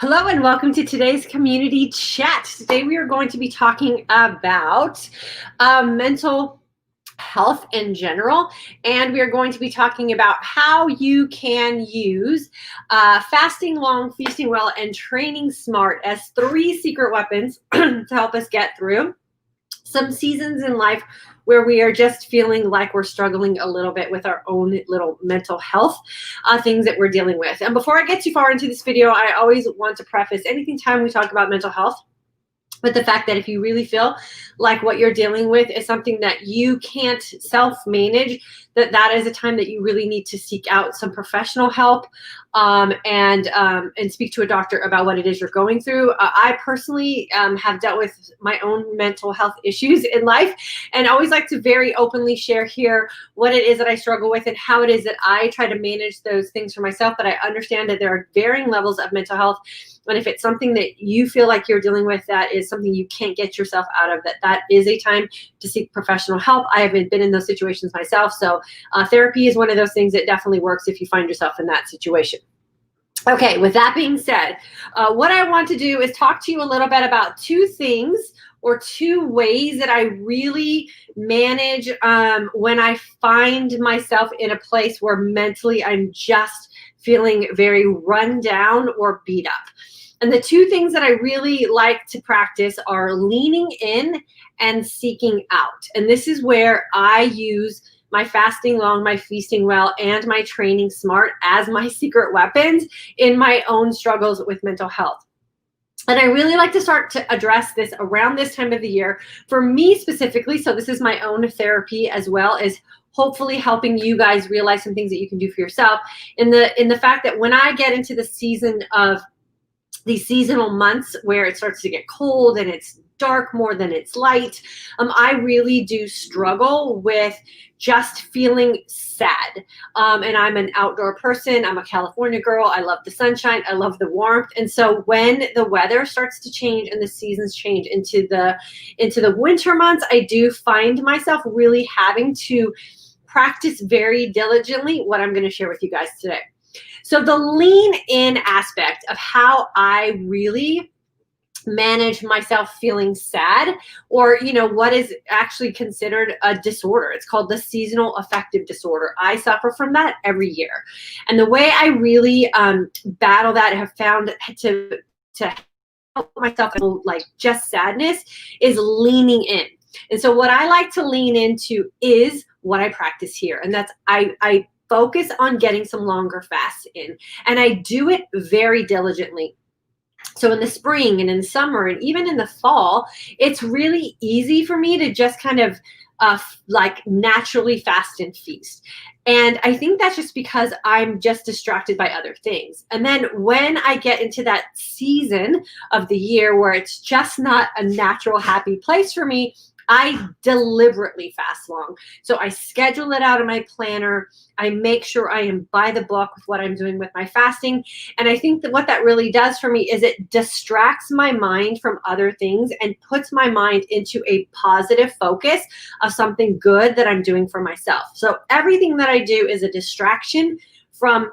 Hello and welcome to today's community chat. Today we are going to be talking about mental health in general, and we are going to be talking about how you can use fasting long, feasting well, and training smart as 3 secret weapons to help us get through some seasons in life where we are just feeling like we're struggling a little bit with our own little mental health things that we're dealing with. And before I get too far into this video, I always want to preface anything time we talk about mental health with the fact that if you really feel like what you're dealing with is something that you can't self-manage, that is a time that you really need to seek out some professional help and speak to a doctor about what it is you're going through. I personally have dealt with my own mental health issues in life, and always like to very openly share here what it is that I struggle with and how it is that I try to manage those things for myself. But I understand that there are varying levels of mental health. And if it's something that you feel like you're dealing with that is something you can't get yourself out of, that is a time to seek professional help. I haven't been in those situations myself. So therapy is one of those things that definitely works if you find yourself in that situation. Okay, with that being said, what I want to do is talk to you a little bit about 2 things or 2 ways that I really manage when I find myself in a place where mentally I'm just feeling very run down or beat up. And the 2 things that I really like to practice are leaning in and seeking out. And this is where I use my fasting long, my feasting well, and my training smart as my secret weapons in my own struggles with mental health. And I really like to start to address this around this time of the year for me specifically. So this is my own therapy as well as hopefully helping you guys realize some things that you can do for yourself in the fact that when I get into the season of these seasonal months where it starts to get cold and it's dark more than it's light, I really do struggle with just feeling sad. And I'm an outdoor person. I'm a California girl. I love the sunshine. I love the warmth. And so when the weather starts to change and the seasons change into the winter months, I do find myself really having to practice very diligently what I'm going to share with you guys today. So the lean in aspect of how I really manage myself feeling sad, or what is actually considered a disorder. It's called the seasonal affective disorder. I suffer from that every year. And the way I really battle that, have found to help myself like just sadness, is leaning in. And so what I like to lean into is what I practice here. And that's I focus on getting some longer fasts in. And I do it very diligently. So in the spring and in the summer and even in the fall, it's really easy for me to just kind of like naturally fast and feast. And I think that's just because I'm just distracted by other things. And then when I get into that season of the year where it's just not a natural, happy place for me, I deliberately fast long. So I schedule it out in my planner. I make sure I am by the book with what I'm doing with my fasting. And I think that what that really does for me is it distracts my mind from other things and puts my mind into a positive focus of something good that I'm doing for myself. So everything that I do is a distraction from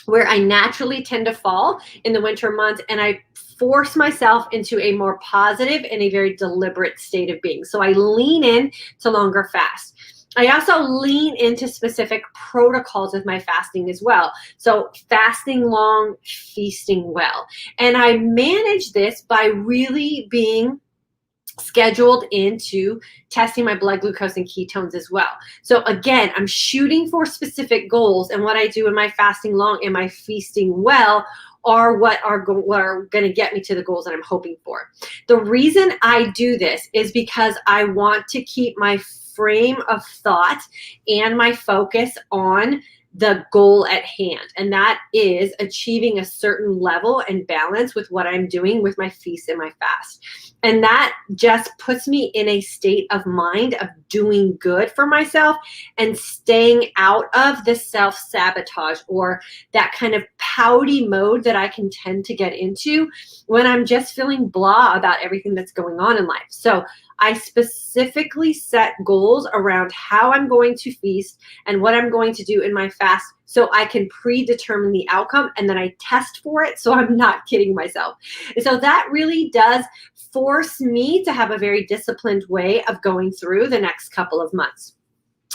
where I naturally tend to fall in the winter months, and I force myself into a more positive and a very deliberate state of being. So I lean in to longer fast. I also lean into specific protocols with my fasting as well. So fasting long, feasting well. And I manage this by really being scheduled into testing my blood glucose and ketones as well. So again, I'm shooting for specific goals, and what I do in my fasting long and my feasting well are what are going to get me to the goals that I'm hoping for. The reason I do this is because I want to keep my frame of thought and my focus on the goal at hand, and that is achieving a certain level and balance with what I'm doing with my feast and my fast. And that just puts me in a state of mind of doing good for myself and staying out of the self-sabotage or that kind of pouty mode that I can tend to get into when I'm just feeling blah about everything that's going on in life. So I specifically set goals around how I'm going to feast and what I'm going to do in my fast so I can predetermine the outcome, and then I test for it so I'm not kidding myself. And so that really does force me to have a very disciplined way of going through the next couple of months.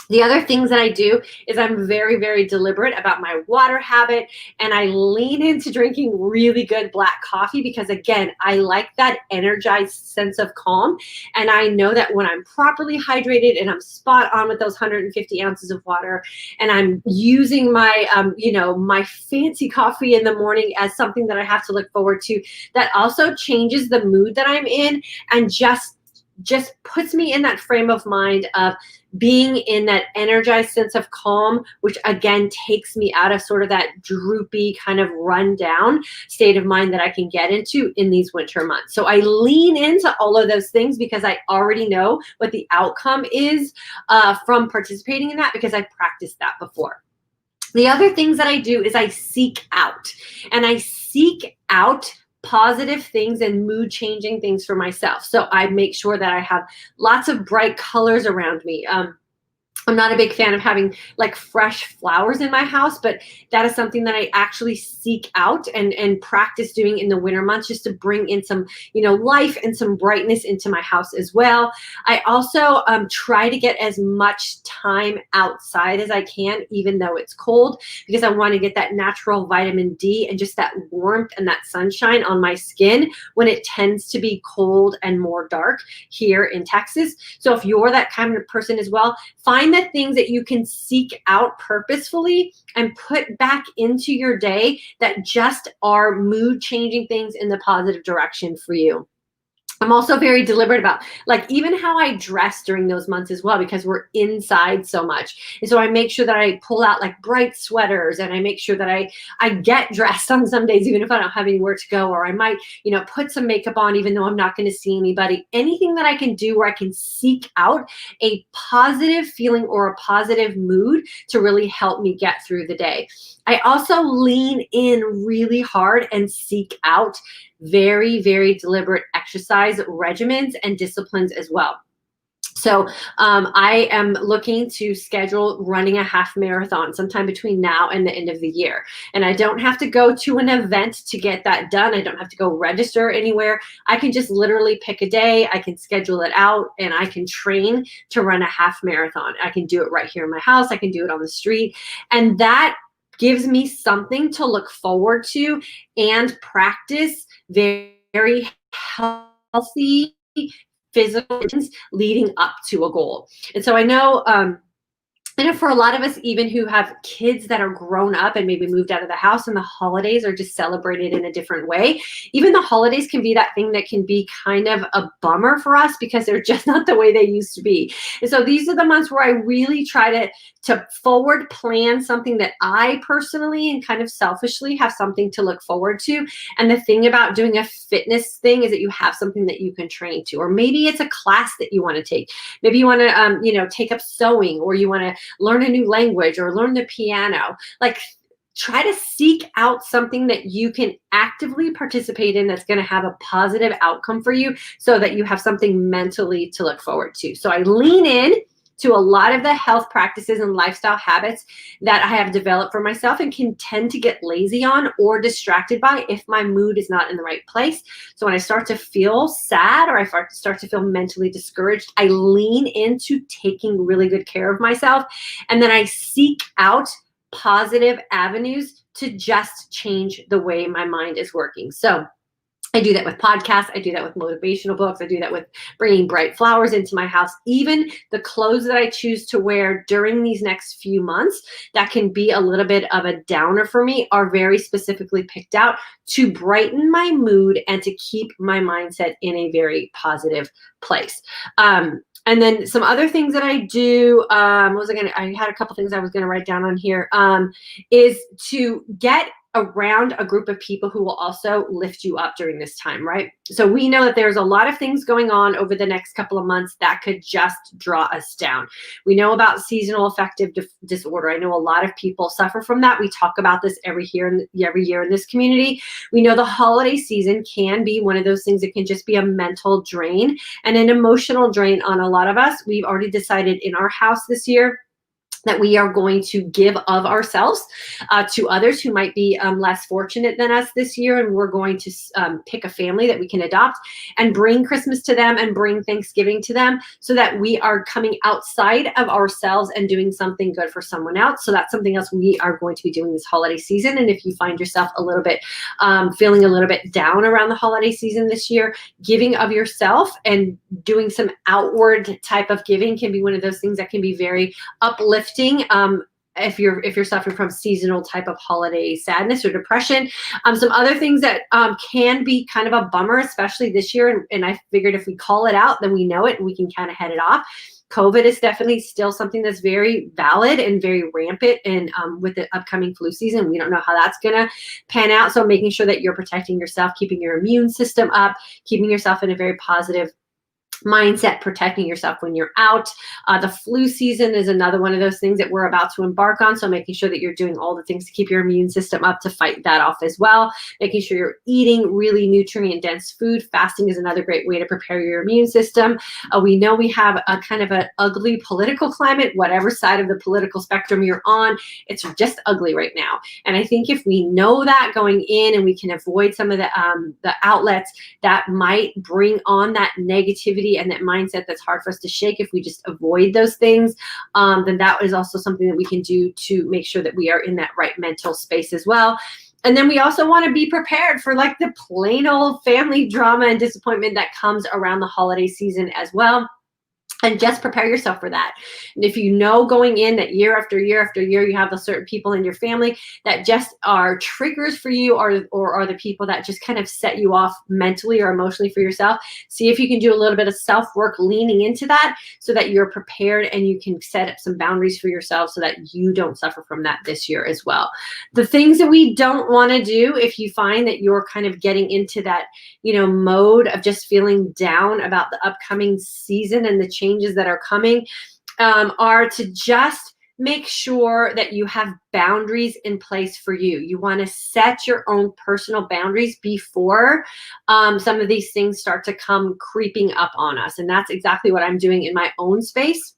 The other things that I do is I'm very, very deliberate about my water habit, and I lean into drinking really good black coffee because, again, I like that energized sense of calm. And I know that when I'm properly hydrated and I'm spot on with those 150 ounces of water, and I'm using my, my fancy coffee in the morning as something that I have to look forward to, that also changes the mood that I'm in and just puts me in that frame of mind of being in that energized sense of calm, which again takes me out of sort of that droopy kind of run down state of mind that I can get into in these winter months. So I lean into all of those things because I already know what the outcome is from participating in that, because I practiced that before. The other things that I do is I seek out, and I seek out positive things and mood changing things for myself. So I make sure that I have lots of bright colors around me. I'm not a big fan of having like fresh flowers in my house, but that is something that I actually seek out and practice doing in the winter months, just to bring in some, life and some brightness into my house as well. I also try to get as much time outside as I can, even though it's cold, because I want to get that natural vitamin D and just that warmth and that sunshine on my skin when it tends to be cold and more dark here in Texas. So if you're that kind of person as well, find the things that you can seek out purposefully and put back into your day that just are mood changing things in the positive direction for you. I'm also very deliberate about like even how I dress during those months as well, because we're inside so much. And so I make sure that I pull out like bright sweaters, and I make sure that I get dressed on some days, even if I don't have anywhere to go, or I might, put some makeup on, even though I'm not going to see anybody. Anything that I can do where I can seek out a positive feeling or a positive mood to really help me get through the day. I also lean in really hard and seek out very, very deliberate exercise regimens and disciplines as well. So I am looking to schedule running a half marathon sometime between now and the end of the year. And I don't have to go to an event to get that done. I don't have to go register anywhere. I can just literally pick a day. I can schedule it out, and I can train to run a half marathon. I can do it right here in my house. I can do it on the street. And that gives me something to look forward to and practice very, very healthy physical leading up to a goal. And so I know for a lot of us, even who have kids that are grown up and maybe moved out of the house, and the holidays are just celebrated in a different way, even the holidays can be that thing that can be kind of a bummer for us because they're just not the way they used to be. And so these are the months where I really try to forward plan something that I personally and kind of selfishly have something to look forward to. And the thing about doing a fitness thing is that you have something that you can train to, or maybe it's a class that you want to take. Maybe you want to, take up sewing, or you want to learn a new language or learn the piano. Like, try to seek out something that you can actively participate in that's going to have a positive outcome for you, so that you have something mentally to look forward to. So I lean in to a lot of the health practices and lifestyle habits that I have developed for myself and can tend to get lazy on or distracted by if my mood is not in the right place. So when I start to feel sad, or I start to feel mentally discouraged, I lean into taking really good care of myself. And then I seek out positive avenues to just change the way my mind is working. So I do that with podcasts. I do that with motivational books. I do that with bringing bright flowers into my house. Even the clothes that I choose to wear during these next few months that can be a little bit of a downer for me are very specifically picked out to brighten my mood and to keep my mindset in a very positive place. And then some other things that I do, I had a couple things I was going to write down on here, is to get around a group of people who will also lift you up during this time, right? So we know that there's a lot of things going on over the next couple of months that could just draw us down. We know about seasonal affective disorder. I know a lot of people suffer from that. We talk about this every year in this community. We know the holiday season can be one of those things that can just be a mental drain and an emotional drain on a lot of us. We've already decided in our house this year that we are going to give of ourselves to others who might be less fortunate than us this year. And we're going to pick a family that we can adopt and bring Christmas to them and bring Thanksgiving to them, so that we are coming outside of ourselves and doing something good for someone else. So that's something else we are going to be doing this holiday season. And if you find yourself a little bit feeling a little bit down around the holiday season this year, giving of yourself and doing some outward type of giving can be one of those things that can be very uplifting. If you're suffering from seasonal type of holiday sadness or depression. Some other things that can be kind of a bummer, especially this year, and I figured if we call it out, then we know it and we can kind of head it off. COVID is definitely still something that's very valid and very rampant, and with the upcoming flu season, we don't know how that's gonna pan out. So making sure that you're protecting yourself, keeping your immune system up, keeping yourself in a very positive mindset, protecting yourself when you're out. The flu season is another one of those things that we're about to embark on. So making sure that you're doing all the things to keep your immune system up to fight that off as well. Making sure you're eating really nutrient dense food. Fasting is another great way to prepare your immune system. We know we have a kind of an ugly political climate, whatever side of the political spectrum you're on, it's just ugly right now. And I think if we know that going in and we can avoid some of the outlets that might bring on that negativity and that mindset that's hard for us to shake, if we just avoid those things, then that is also something that we can do to make sure that we are in that right mental space as well. And then we also want to be prepared for like the plain old family drama and disappointment that comes around the holiday season as well. And just prepare yourself for that. And if you know going in that year after year after year, you have the certain people in your family that just are triggers for you, or are the people that just kind of set you off mentally or emotionally for yourself, see if you can do a little bit of self-work leaning into that, so that you're prepared and you can set up some boundaries for yourself so that you don't suffer from that this year as well. The things that we don't want to do, if you find that you're kind of getting into that, mode of just feeling down about the upcoming season and the changes that are coming, are to just make sure that you have boundaries in place for you. You want to set your own personal boundaries before some of these things start to come creeping up on us. And that's exactly what I'm doing in my own space.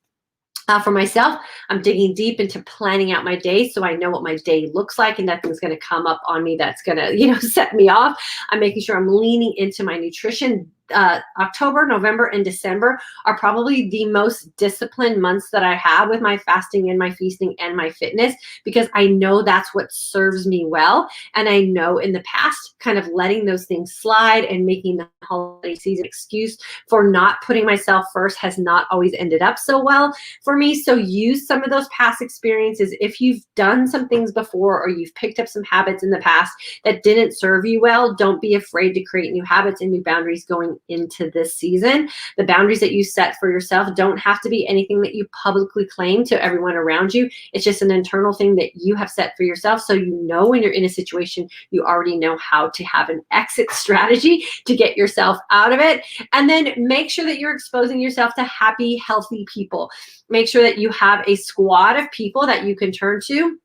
For myself, I'm digging deep into planning out my day so I know what my day looks like and nothing's going to come up on me that's going to, set me off. I'm making sure I'm leaning into my nutrition. October, November, and December are probably the most disciplined months that I have with my fasting and my feasting and my fitness, because I know that's what serves me well. And I know in the past, kind of letting those things slide and making the holiday season excuse for not putting myself first has not always ended up so well for me. So use some of those past experiences. If you've done some things before, or you've picked up some habits in the past that didn't serve you well, don't be afraid to create new habits and new boundaries going into this season. The boundaries that you set for yourself don't have to be anything that you publicly claim to everyone around you. It's just an internal thing that you have set for yourself. So when you're in a situation, you already know how to have an exit strategy to get yourself out of it. And then make sure that you're exposing yourself to happy, healthy people. Make sure that you have a squad of people that you can turn to.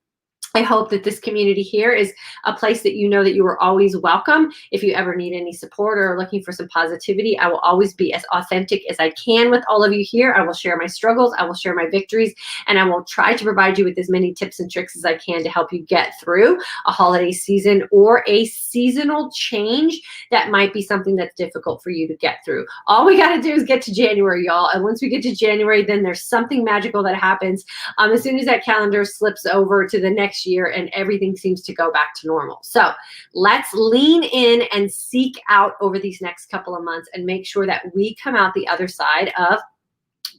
I hope that this community here is a place that you know that you are always welcome. If you ever need any support or are looking for some positivity, I will always be as authentic as I can with all of you here. I will share my struggles, I will share my victories, and I will try to provide you with as many tips and tricks as I can to help you get through a holiday season or a seasonal change that might be something that's difficult for you to get through. All we got to do is get to January, y'all. And once we get to January, then there's something magical that happens as soon as that calendar slips over to the next year and everything seems to go back to normal. So let's lean in and seek out over these next couple of months and make sure that we come out the other side of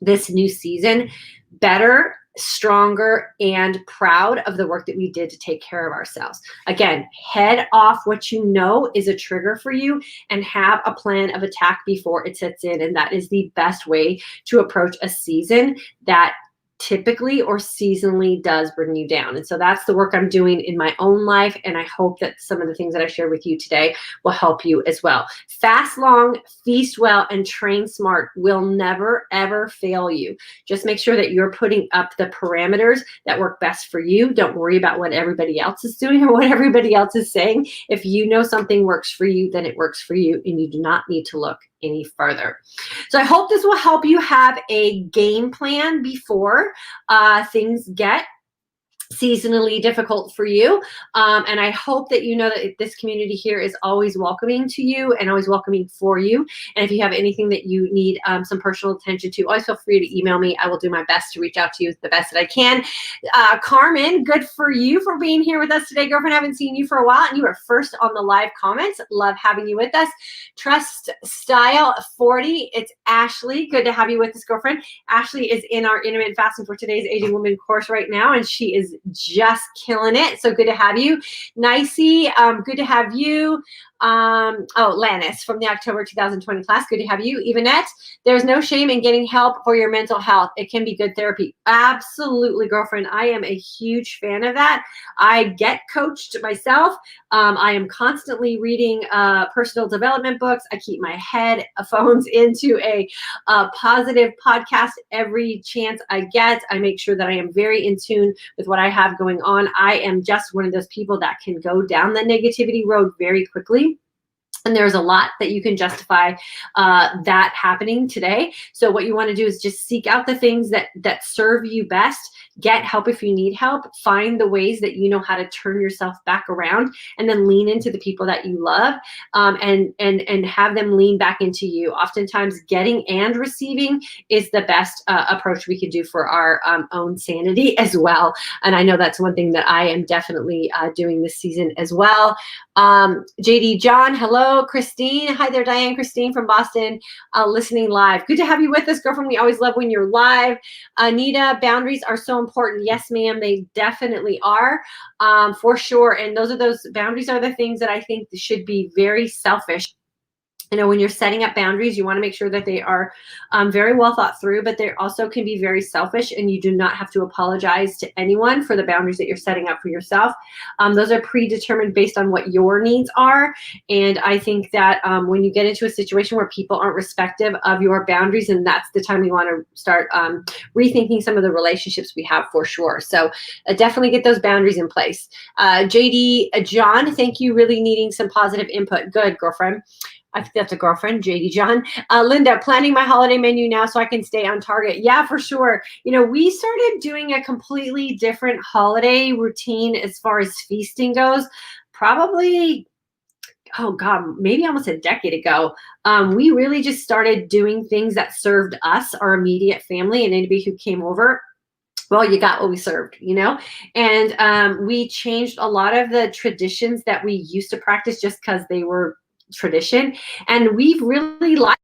this new season better, stronger, and proud of the work that we did to take care of ourselves. Again, head off what you know is a trigger for you and have a plan of attack before it sets in. And that is the best way to approach a season that typically or seasonally does bring you down. And so that's the work I'm doing in my own life. And I hope that some of the things that I share with you today will help you as well. Fast long, feast well, and train smart will never, ever fail you. Just make sure that you're putting up the parameters that work best for you. Don't worry about what everybody else is doing or what everybody else is saying. If you know something works for you, then it works for you, and you do not need to look any further. So I hope this will help you have a game plan before things get seasonally difficult for you. And I hope that you know that this community here is always welcoming to you and always welcoming for you. And if you have anything that you need some personal attention to, always feel free to email me. I will do my best to reach out to you the best that I can. Carmen, good for you for being here with us today. Girlfriend, I haven't seen you for a while, and you were first on the live comments. Love having you with us. Trust Style 40, it's Ashley. Good to have you with us, girlfriend. Ashley is in our Intermittent Fasting for Today's Aging Woman course right now, and she is just killing it. So good to have you. Nicey, good to have you. Lannis from the October 2020 class. Good to have you. Evanette, there's no shame in getting help for your mental health. It can be good therapy. Absolutely, girlfriend. I am a huge fan of that. I get coached myself. I am constantly reading personal development books. I keep my headphones into a positive podcast every chance I get. I make sure that I am very in tune with what I have going on. I am just one of those people that can go down the negativity road very quickly. And there's a lot that you can justify that happening today. So what you want to do is just seek out the things that serve you best. Get help if you need help. Find the ways that you know how to turn yourself back around, and then lean into the people that you love, and have them lean back into you. Oftentimes, getting and receiving is the best approach we can do for our own sanity as well. And I know that's one thing that I am definitely doing this season as well. JD John, hello. Christine, hi there. Diane Christine from Boston, listening live. Good to have you with us, girlfriend. We always love when you're live. Anita, boundaries are so important. Yes, ma'am, they definitely are, for sure. And those boundaries are the things that I think should be very selfish. You know, when you're setting up boundaries, you want to make sure that they are very well thought through, but they also can be very selfish, and you do not have to apologize to anyone for the boundaries that you're setting up for yourself. Those are predetermined based on what your needs are. And I think that when you get into a situation where people aren't respective of your boundaries, and that's the time you want to start rethinking some of the relationships we have, for sure. So definitely get those boundaries in place. JD John, thank you. Really needing some positive input. Good, girlfriend. I think that's a girlfriend, JD John. Linda, planning my holiday menu now so I can stay on target. Yeah, for sure. You know, we started doing a completely different holiday routine as far as feasting goes, probably, oh God, maybe almost a decade ago. We really just started doing things that served us, our immediate family, and anybody who came over. Well, you got what we served, you know? And we changed a lot of the traditions that we used to practice just because they were tradition, and we've really liked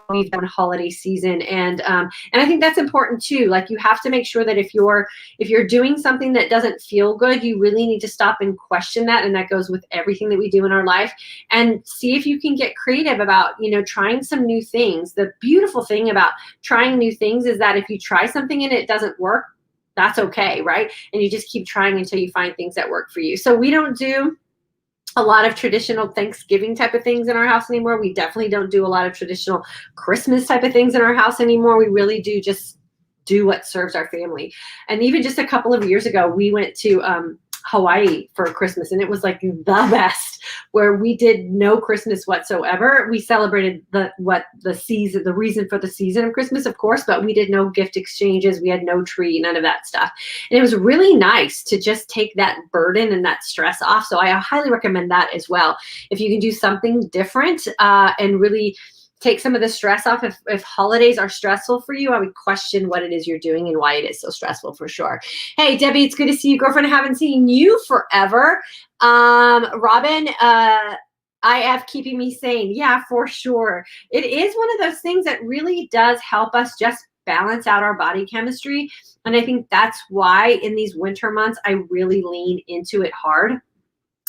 we've done holiday season, and I think that's important too. Like, you have to make sure that if you're doing something that doesn't feel good, you really need to stop and question that. And that goes with everything that we do in our life, and see if you can get creative about, you know, trying some new things. The beautiful thing about trying new things is that if you try something and it doesn't work, that's okay, right? And you just keep trying until you find things that work for you. So we don't do a lot of traditional Thanksgiving type of things in our house anymore. We definitely don't do a lot of traditional Christmas type of things in our house anymore. We really do just do what serves our family. And even just a couple of years ago, we went to Hawaii for Christmas, and it was like the best, where we did no Christmas whatsoever. We celebrated the reason for the season of Christmas, of course, but we did no gift exchanges. We had no tree, none of that stuff. And it was really nice to just take that burden and that stress off. So I highly recommend that as well. If you can do something different and really take some of the stress off. If holidays are stressful for you, I would question what it is you're doing and why it is so stressful, for sure. Hey, Debbie, it's good to see you, girlfriend. I haven't seen you forever. Robin, IF keeping me sane. Yeah, for sure. It is one of those things that really does help us just balance out our body chemistry. And I think that's why in these winter months, I really lean into it hard.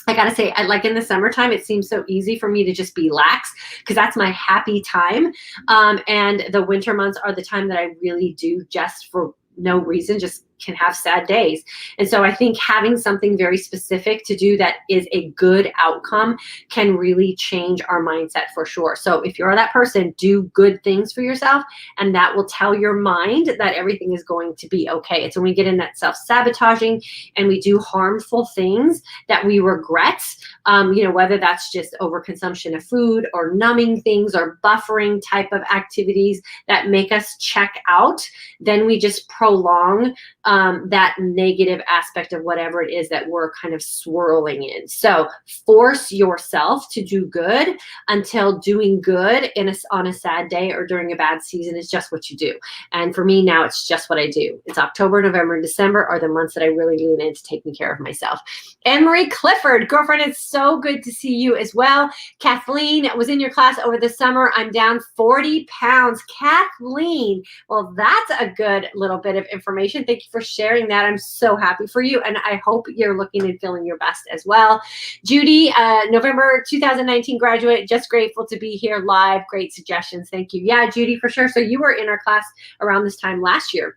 I gotta say, like in the summertime, it seems so easy for me to just be lax, because that's my happy time. And the winter months are the time that I really do, just for no reason, just can have sad days. And so I think having something very specific to do that is a good outcome can really change our mindset for sure. So if you're that person, do good things for yourself, and that will tell your mind that everything is going to be okay. It's when we get in that self-sabotaging and we do harmful things that we regret, whether that's just overconsumption of food or numbing things or buffering type of activities that make us check out, then we just prolong that negative aspect of whatever it is that we're kind of swirling in. So force yourself to do good until doing good on a sad day or during a bad season is just what you do. And for me now, it's just what I do. It's October, November, and December are the months that I really lean into taking care of myself. Anne-Marie Clifford, girlfriend, it's so good to see you as well. Kathleen was in your class over the summer. I'm down 40 pounds. Kathleen, well, that's a good little bit of information. Thank you for sharing that. I'm so happy for you, and I hope you're looking and feeling your best as well. Judy, November 2019 graduate, just grateful to be here live. Great suggestions. Thank you. Yeah, Judy, for sure. So you were in our class around this time last year.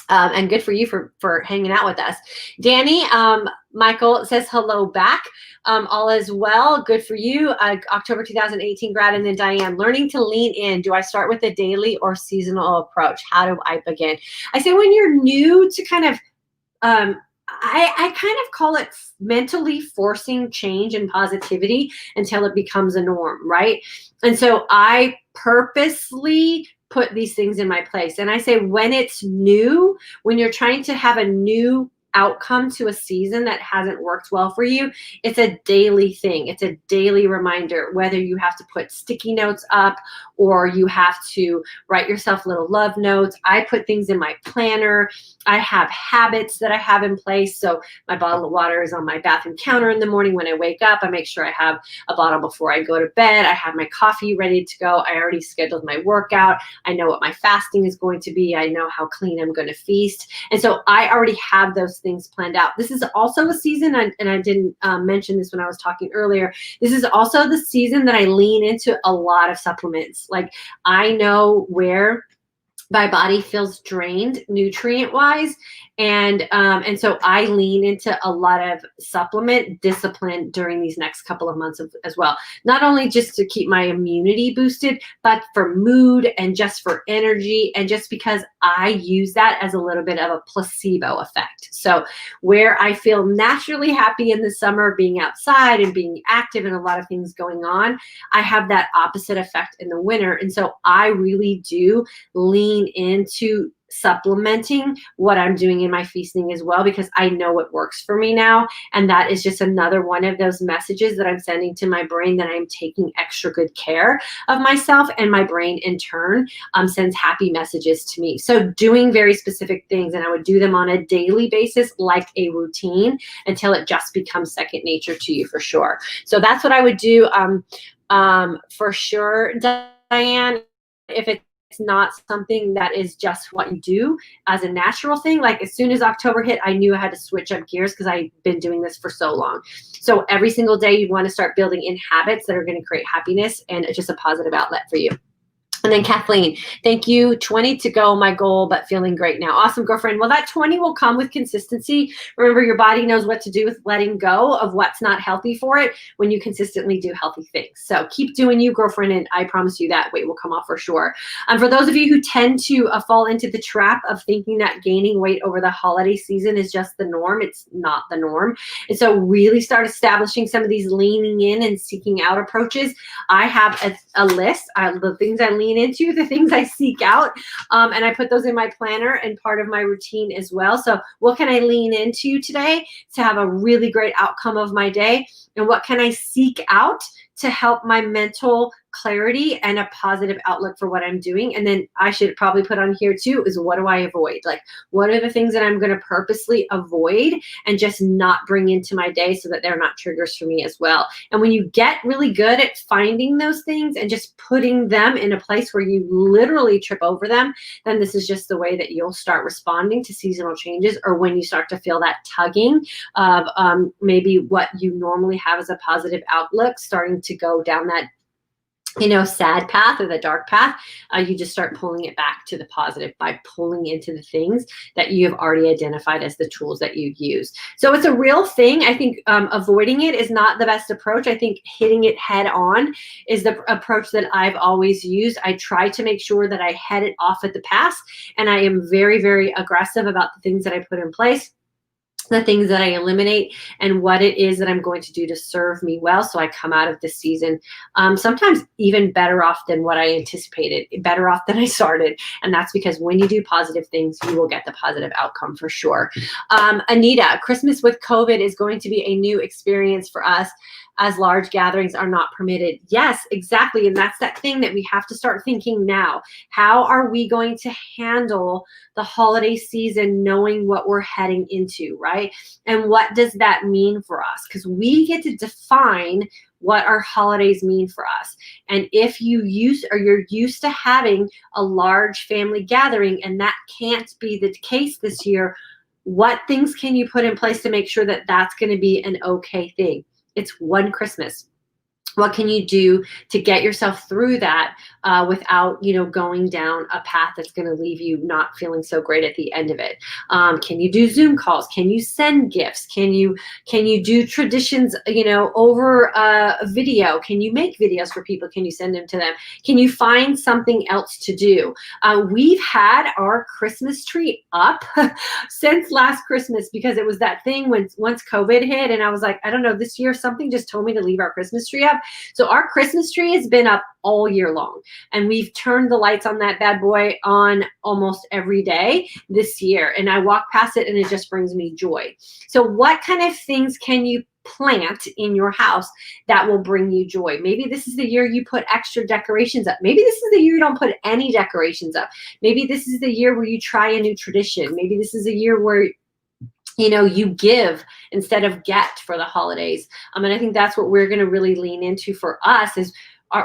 And good for you for hanging out with us. Danny, Michael says hello back. All is well. Good for you. October 2018 grad. And then Diane, learning to lean in. Do I start with a daily or seasonal approach? How do I begin? I say when you're new to kind of, I kind of call it mentally forcing change and positivity until it becomes a norm, right? And so I purposely put these things in my place. And I say when it's new, when you're trying to have a new outcome to a season that hasn't worked well for you, it's a daily thing. It's a daily reminder, whether you have to put sticky notes up or you have to write yourself little love notes. I put things in my planner. I have habits that I have in place. So my bottle of water is on my bathroom counter in the morning when I wake up. I make sure I have a bottle before I go to bed. I have my coffee ready to go. I already scheduled my workout. I know what my fasting is going to be. I know how clean I'm going to feast. And so I already have those things planned out. This is also a season, and I didn't mention this when I was talking earlier, this is also the season that I lean into a lot of supplements. Like I know where my body feels drained nutrient-wise, and so I lean into a lot of supplement discipline during these next couple of months as well. Not only just to keep my immunity boosted, but for mood and just for energy, and just because I use that as a little bit of a placebo effect. So where I feel naturally happy in the summer, being outside and being active and a lot of things going on, I have that opposite effect in the winter. And so I really do lean into supplementing what I'm doing in my feasting as well, because I know what works for me now. And that is just another one of those messages that I'm sending to my brain that I'm taking extra good care of myself, and my brain in turn sends happy messages to me. So doing very specific things, and I would do them on a daily basis like a routine until it just becomes second nature to you for sure. So that's what I would do for sure, Diane. If it's not something that is just what you do as a natural thing, like as soon as October hit, I knew I had to switch up gears because I've been doing this for so long. So every single day you want to start building in habits that are going to create happiness and just a positive outlet for you. And then Kathleen, thank you. 20 to go, my goal, but feeling great now. Awesome, girlfriend. Well, that 20 will come with consistency. Remember, your body knows what to do with letting go of what's not healthy for it when you consistently do healthy things. So keep doing you, girlfriend, and I promise you that weight will come off for sure. For those of you who tend to fall into the trap of thinking that gaining weight over the holiday season is just the norm, it's not the norm. And so really start establishing some of these leaning in and seeking out approaches. I have a list of the things I lean into, the things I seek out, and I put those in my planner and part of my routine as well. So what can I lean into today to have a really great outcome of my day? And what can I seek out to help my mental clarity and a positive outlook for what I'm doing? And then I should probably put on here too is, what do I avoid? Like, what are the things that I'm going to purposely avoid and just not bring into my day so that they're not triggers for me as well? And when you get really good at finding those things and just putting them in a place where you literally trip over them, then this is just the way that you'll start responding to seasonal changes, or when you start to feel that tugging of maybe what you normally have as a positive outlook starting to go down that sad path or the dark path, you just start pulling it back to the positive by pulling into the things that you have already identified as the tools that you use. So it's a real thing. I think avoiding it is not the best approach. I think hitting it head on is the approach that I've always used. I try to make sure that I head it off at the pass, and I am very, very aggressive about the things that I put in place, the things that I eliminate, and what it is that I'm going to do to serve me well, so I come out of this season sometimes even better off than what I anticipated, better off than I started. And that's because when you do positive things, you will get the positive outcome for sure. Anita, Christmas with COVID is going to be a new experience for us, as large gatherings are not permitted. Yes, exactly. And that's that thing that we have to start thinking now. How are we going to handle the holiday season knowing what we're heading into, right? And what does that mean for us? Because we get to define what our holidays mean for us. And if you're used to having a large family gathering and that can't be the case this year, what things can you put in place to make sure that that's going to be an okay thing? It's one Christmas. What can you do to get yourself through that without, going down a path that's going to leave you not feeling so great at the end of it? Can you do Zoom calls? Can you send gifts? Can you do traditions, over a video? Can you make videos for people? Can you send them to them? Can you find something else to do? We've had our Christmas tree up since last Christmas, because it was that thing once COVID hit, and I was like, I don't know, this year something just told me to leave our Christmas tree up. So our Christmas tree has been up all year long, and we've turned the lights on that bad boy on almost every day this year. And I walk past it and it just brings me joy. So what kind of things can you plant in your house that will bring you joy? Maybe this is the year you put extra decorations up. Maybe this is the year you don't put any decorations up. Maybe this is the year where you try a new tradition. Maybe this is a year where you give instead of get for the holidays. And I think that's what we're going to really lean into for us is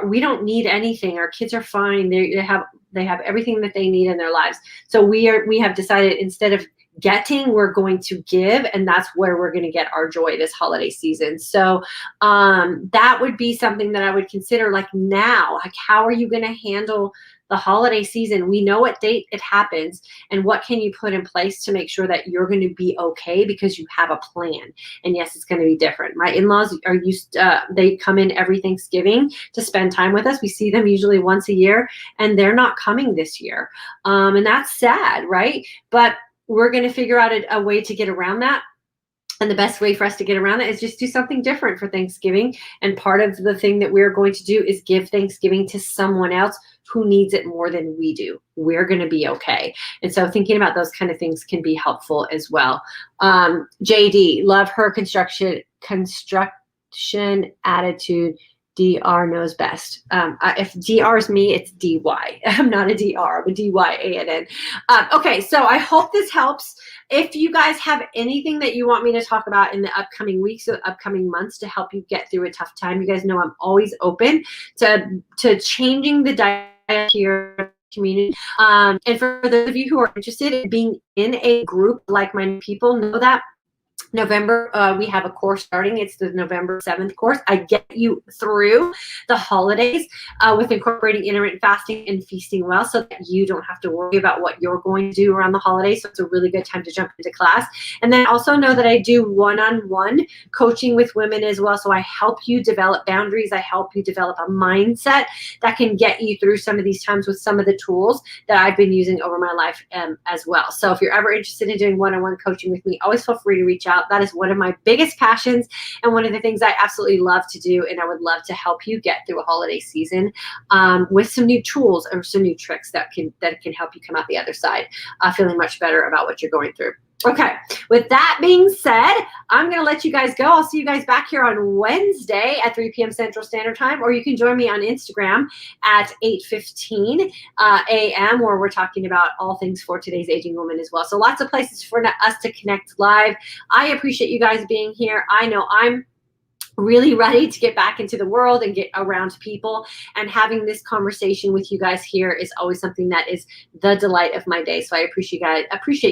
we don't need anything. Our kids are fine. They have everything that they need in their lives. So we have decided instead of getting, we're going to give, and that's where we're going to get our joy this holiday season. So that would be something that I would consider, like, now, like, how are you going to handle the holiday season? We know what date it happens, and what can you put in place to make sure that you're going to be okay because you have a plan. And yes, it's going to be different. My in-laws are used, they come in every Thanksgiving to spend time with us. We see them usually once a year, and they're not coming this year. And that's sad, right? But we're going to figure out a way to get around that. And the best way for us to get around that is just do something different for Thanksgiving. And part of the thing that we're going to do is give Thanksgiving to someone else who needs it more than we do. We're going to be okay. And so thinking about those kind of things can be helpful as well. JD, love her construction attitude. DR knows best. If DR is me, it's DY. I'm not a DR, I'm a DYANN. Okay, so I hope this helps. If you guys have anything that you want me to talk about in the upcoming weeks or upcoming months to help you get through a tough time, you guys know I'm always open to changing the diet here community. And for those of you who are interested in being in a group like-minded people, know that November, we have a course starting. It's the November 7th course. I get you through the holidays with incorporating intermittent fasting and feasting well, so that you don't have to worry about what you're going to do around the holidays. So it's a really good time to jump into class. And then also know that I do one-on-one coaching with women as well. So I help you develop boundaries. I help you develop a mindset that can get you through some of these times with some of the tools that I've been using over my life as well. So if you're ever interested in doing one-on-one coaching with me, always feel free to reach out. That is one of my biggest passions and one of the things I absolutely love to do, and I would love to help you get through a holiday season with some new tools or some new tricks that can help you come out the other side feeling much better about what you're going through. Okay, with that being said, I'm going to let you guys go. I'll see you guys back here on Wednesday at 3 p.m. Central Standard Time, or you can join me on Instagram at 8:15 a.m., where we're talking about all things for today's aging woman as well. So lots of places for us to connect live. I appreciate you guys being here. I know I'm really ready to get back into the world and get around people, and having this conversation with you guys here is always something that is the delight of my day. So I appreciate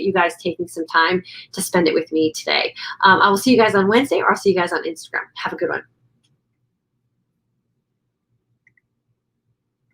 you guys taking some time to spend it with me today. I will see you guys on Wednesday, or I'll see you guys on Instagram. Have a good one.